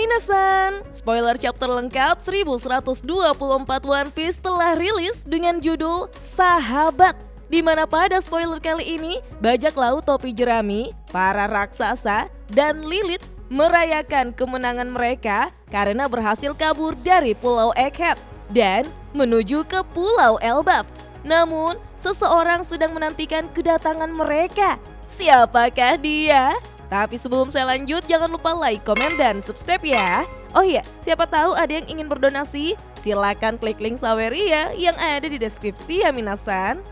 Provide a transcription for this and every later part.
minasan, spoiler chapter lengkap 1124 One Piece telah rilis dengan judul Sahabat, di mana pada spoiler kali ini bajak laut topi jerami, para raksasa, dan Lilith merayakan kemenangan mereka karena berhasil kabur dari Pulau Egghead dan menuju ke Pulau Elbaf. Namun, seseorang sedang menantikan kedatangan mereka. Siapakah dia? Tapi sebelum saya lanjut, jangan lupa like, komen, dan subscribe ya. Oh iya, siapa tahu ada yang ingin berdonasi? Silakan klik link Saweria yang ada di deskripsi ya minasan.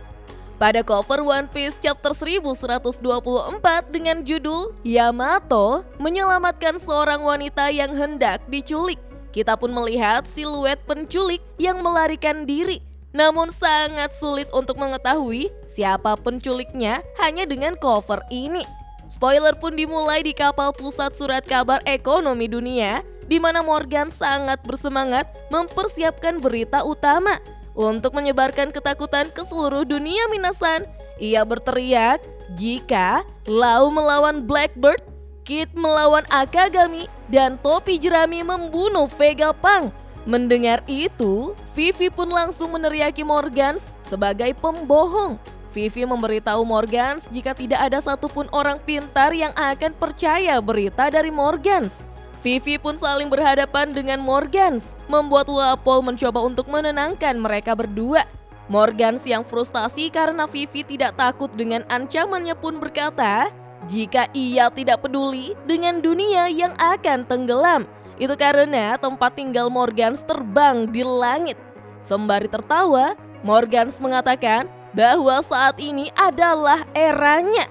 Pada cover One Piece chapter 1124 dengan judul Yamato menyelamatkan seorang wanita yang hendak diculik, kita pun melihat siluet penculik yang melarikan diri. Namun sangat sulit untuk mengetahui siapa penculiknya hanya dengan cover ini. Spoiler pun dimulai di kapal pusat surat kabar ekonomi dunia, di mana Morgan sangat bersemangat mempersiapkan berita utama untuk menyebarkan ketakutan ke seluruh dunia minasan. Ia berteriak jika Lau melawan Blackbird, Kid melawan Akagami, dan topi jerami membunuh Vegapunk. Mendengar itu, Vivi pun langsung meneriaki Morgans sebagai pembohong. Vivi memberitahu Morgans jika tidak ada satupun orang pintar yang akan percaya berita dari Morgans. Vivi pun saling berhadapan dengan Morgans, membuat Wapol mencoba untuk menenangkan mereka berdua. Morgans yang frustasi karena Vivi tidak takut dengan ancamannya pun berkata, jika ia tidak peduli dengan dunia yang akan tenggelam. Itu karena tempat tinggal Morgans terbang di langit. Sembari tertawa, Morgans mengatakan bahwa saat ini adalah eranya.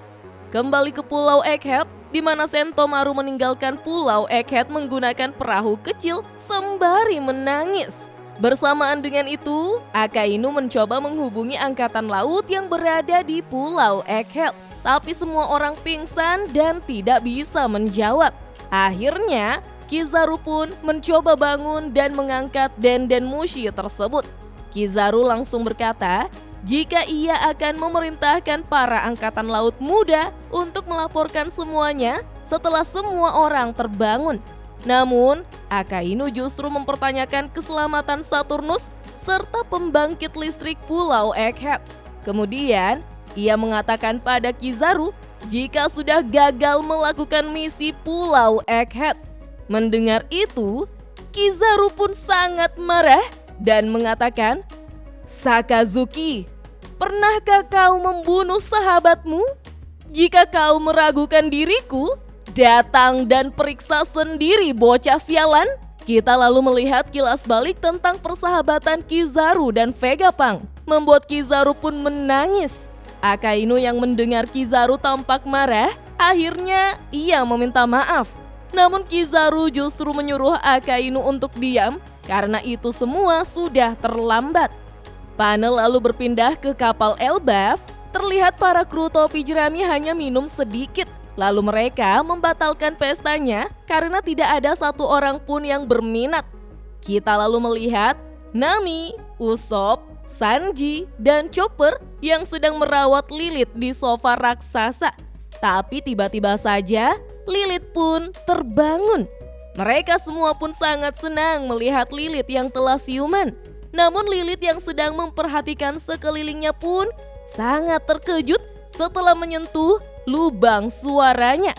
Kembali ke Pulau Egghead, di mana Sentomaru meninggalkan Pulau Egghead menggunakan perahu kecil sembari menangis. Bersamaan dengan itu, Akainu mencoba menghubungi angkatan laut yang berada di Pulau Egghead, tapi semua orang pingsan dan tidak bisa menjawab. Akhirnya, Kizaru pun mencoba bangun dan mengangkat Denden Mushi tersebut. Kizaru langsung berkata jika ia akan memerintahkan para angkatan laut muda untuk melaporkan semuanya setelah semua orang terbangun. Namun, Akainu justru mempertanyakan keselamatan Saturnus serta pembangkit listrik Pulau Egghead. Kemudian, ia mengatakan pada Kizaru jika sudah gagal melakukan misi Pulau Egghead. Mendengar itu, Kizaru pun sangat marah dan mengatakan, Sakazuki, pernahkah kau membunuh sahabatmu? Jika kau meragukan diriku, datang dan periksa sendiri bocah sialan. Kita lalu melihat kilas balik tentang persahabatan Kizaru dan Vegapunk, membuat Kizaru pun menangis. Akainu yang mendengar Kizaru tampak marah, akhirnya ia meminta maaf. Namun Kizaru justru menyuruh Akainu untuk diam karena itu semua sudah terlambat. Panel lalu berpindah ke kapal Elbaf. Terlihat para kru topi jerami hanya minum sedikit. Lalu mereka membatalkan pestanya karena tidak ada satu orang pun yang berminat. Kita lalu melihat Nami, Usopp, Sanji, dan Chopper yang sedang merawat Lilith di sofa raksasa. Tapi tiba-tiba saja Lilith pun terbangun. Mereka semua pun sangat senang melihat Lilith yang telah siuman. Namun Lilith yang sedang memperhatikan sekelilingnya pun sangat terkejut setelah menyentuh lubang suaranya.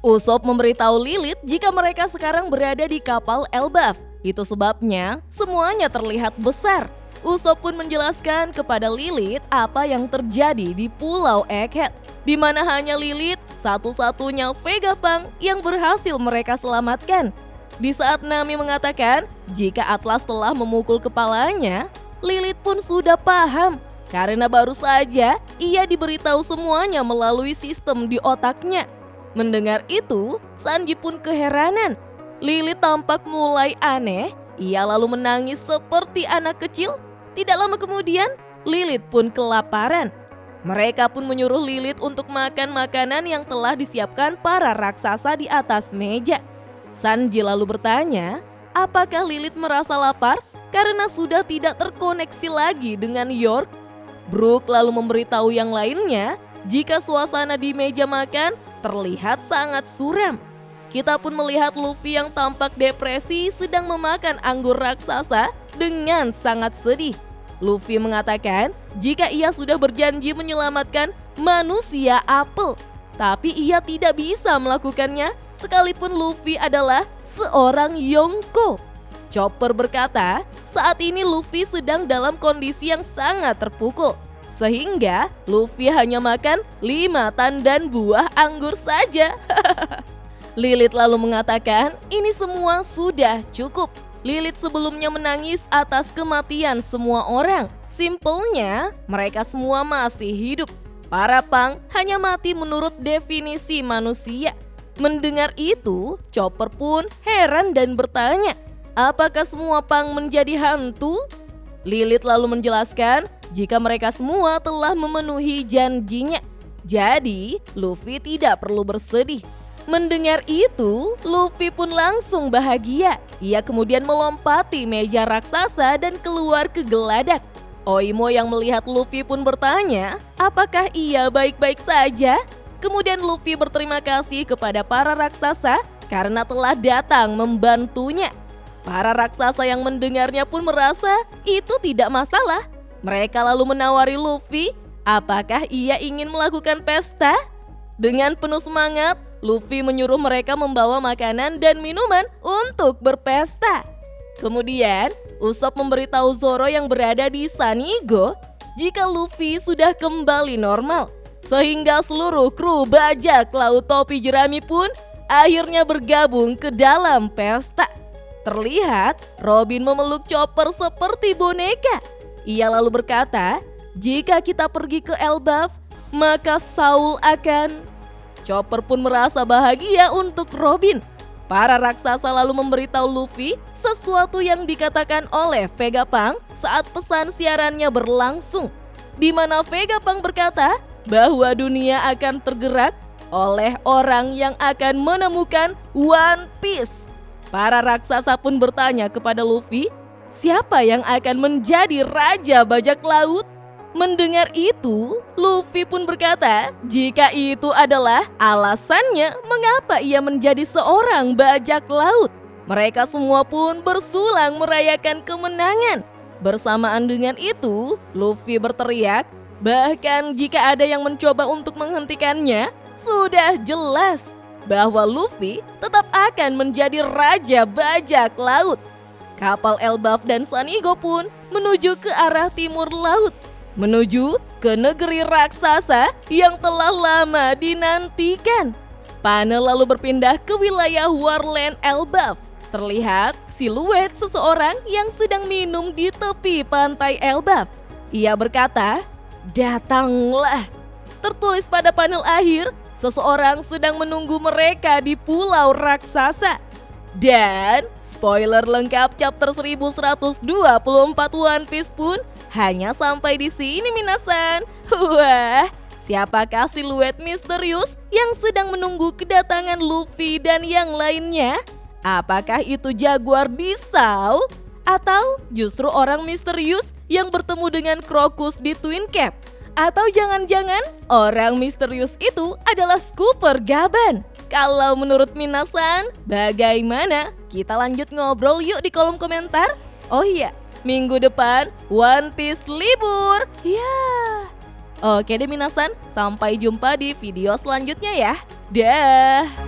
Usopp memberitahu Lilith jika mereka sekarang berada di kapal Elbaf. Itu sebabnya semuanya terlihat besar. Usopp pun menjelaskan kepada Lilith apa yang terjadi di Pulau Egghead, di mana hanya Lilith satu-satunya Vegapunk yang berhasil mereka selamatkan. Di saat Nami mengatakan jika Atlas telah memukul kepalanya, Lilith pun sudah paham karena baru saja ia diberitahu semuanya melalui sistem di otaknya. Mendengar itu, Sanji pun keheranan. Lilith tampak mulai aneh, ia lalu menangis seperti anak kecil. Tidak lama kemudian, Lilith pun kelaparan. Mereka pun menyuruh Lilith untuk makan makanan yang telah disiapkan para raksasa di atas meja. Sanji lalu bertanya, apakah Lilith merasa lapar karena sudah tidak terkoneksi lagi dengan York? Brook lalu memberitahu yang lainnya jika suasana di meja makan terlihat sangat suram. Kita pun melihat Luffy yang tampak depresi sedang memakan anggur raksasa dengan sangat sedih. Luffy mengatakan jika ia sudah berjanji menyelamatkan manusia apel, tapi ia tidak bisa melakukannya sekalipun Luffy adalah seorang Yonko. Chopper berkata, saat ini Luffy sedang dalam kondisi yang sangat terpukul, sehingga Luffy hanya makan 5 tandan buah anggur saja. Lilith lalu mengatakan, ini semua sudah cukup. Lilith sebelumnya menangis atas kematian semua orang. Simpelnya, mereka semua masih hidup. Para Pang hanya mati menurut definisi manusia. Mendengar itu, Chopper pun heran dan bertanya, apakah semua Pang menjadi hantu? Lilith lalu menjelaskan jika mereka semua telah memenuhi janjinya. Jadi, Luffy tidak perlu bersedih. Mendengar itu, Luffy pun langsung bahagia. Ia kemudian melompati meja raksasa dan keluar ke geladak. Oimo yang melihat Luffy pun bertanya, apakah ia baik-baik saja? Kemudian Luffy berterima kasih kepada para raksasa karena telah datang membantunya. Para raksasa yang mendengarnya pun merasa itu tidak masalah. Mereka lalu menawari Luffy, apakah ia ingin melakukan pesta? Dengan penuh semangat, Luffy menyuruh mereka membawa makanan dan minuman untuk berpesta. Kemudian, Usopp memberitahu Zoro yang berada di Sanigo jika Luffy sudah kembali normal. Sehingga seluruh kru bajak laut topi jerami pun akhirnya bergabung ke dalam pesta. Terlihat Robin memeluk Chopper seperti boneka. Ia lalu berkata, jika kita pergi ke Elbaf, maka Saul akan... Chopper pun merasa bahagia untuk Robin. Para raksasa lalu memberitahu Luffy sesuatu yang dikatakan oleh Vegapunk saat pesan siarannya berlangsung, di mana Vegapunk berkata bahwa dunia akan tergerak oleh orang yang akan menemukan One Piece. Para raksasa pun bertanya kepada Luffy, siapa yang akan menjadi raja bajak laut? Mendengar itu, Luffy pun berkata, jika itu adalah alasannya mengapa ia menjadi seorang bajak laut. Mereka semua pun bersulang merayakan kemenangan. Bersamaan dengan itu, Luffy berteriak, bahkan jika ada yang mencoba untuk menghentikannya, sudah jelas bahwa Luffy tetap akan menjadi raja bajak laut. Kapal Elbaf dan Sanigo pun menuju ke arah timur laut, menuju ke negeri raksasa yang telah lama dinantikan. Panel lalu berpindah ke wilayah Warland Elbaf. Terlihat siluet seseorang yang sedang minum di tepi pantai Elbaf. Ia berkata, datanglah. Tertulis pada panel akhir, seseorang sedang menunggu mereka di pulau raksasa. Dan spoiler lengkap chapter 1124 One Piece pun hanya sampai di sini minasan. Wah, siapakah siluet misterius yang sedang menunggu kedatangan Luffy dan yang lainnya? Apakah itu Jaguar Bisau? Atau justru orang misterius yang bertemu dengan Crocus di Twin Cap? Atau jangan-jangan orang misterius itu adalah Scooper Gaban? Kalau menurut minasan, bagaimana? Kita lanjut ngobrol yuk di kolom komentar. Oh iya, minggu depan One Piece libur. Ya. Oke deh minasan, sampai jumpa di video selanjutnya ya. Dah.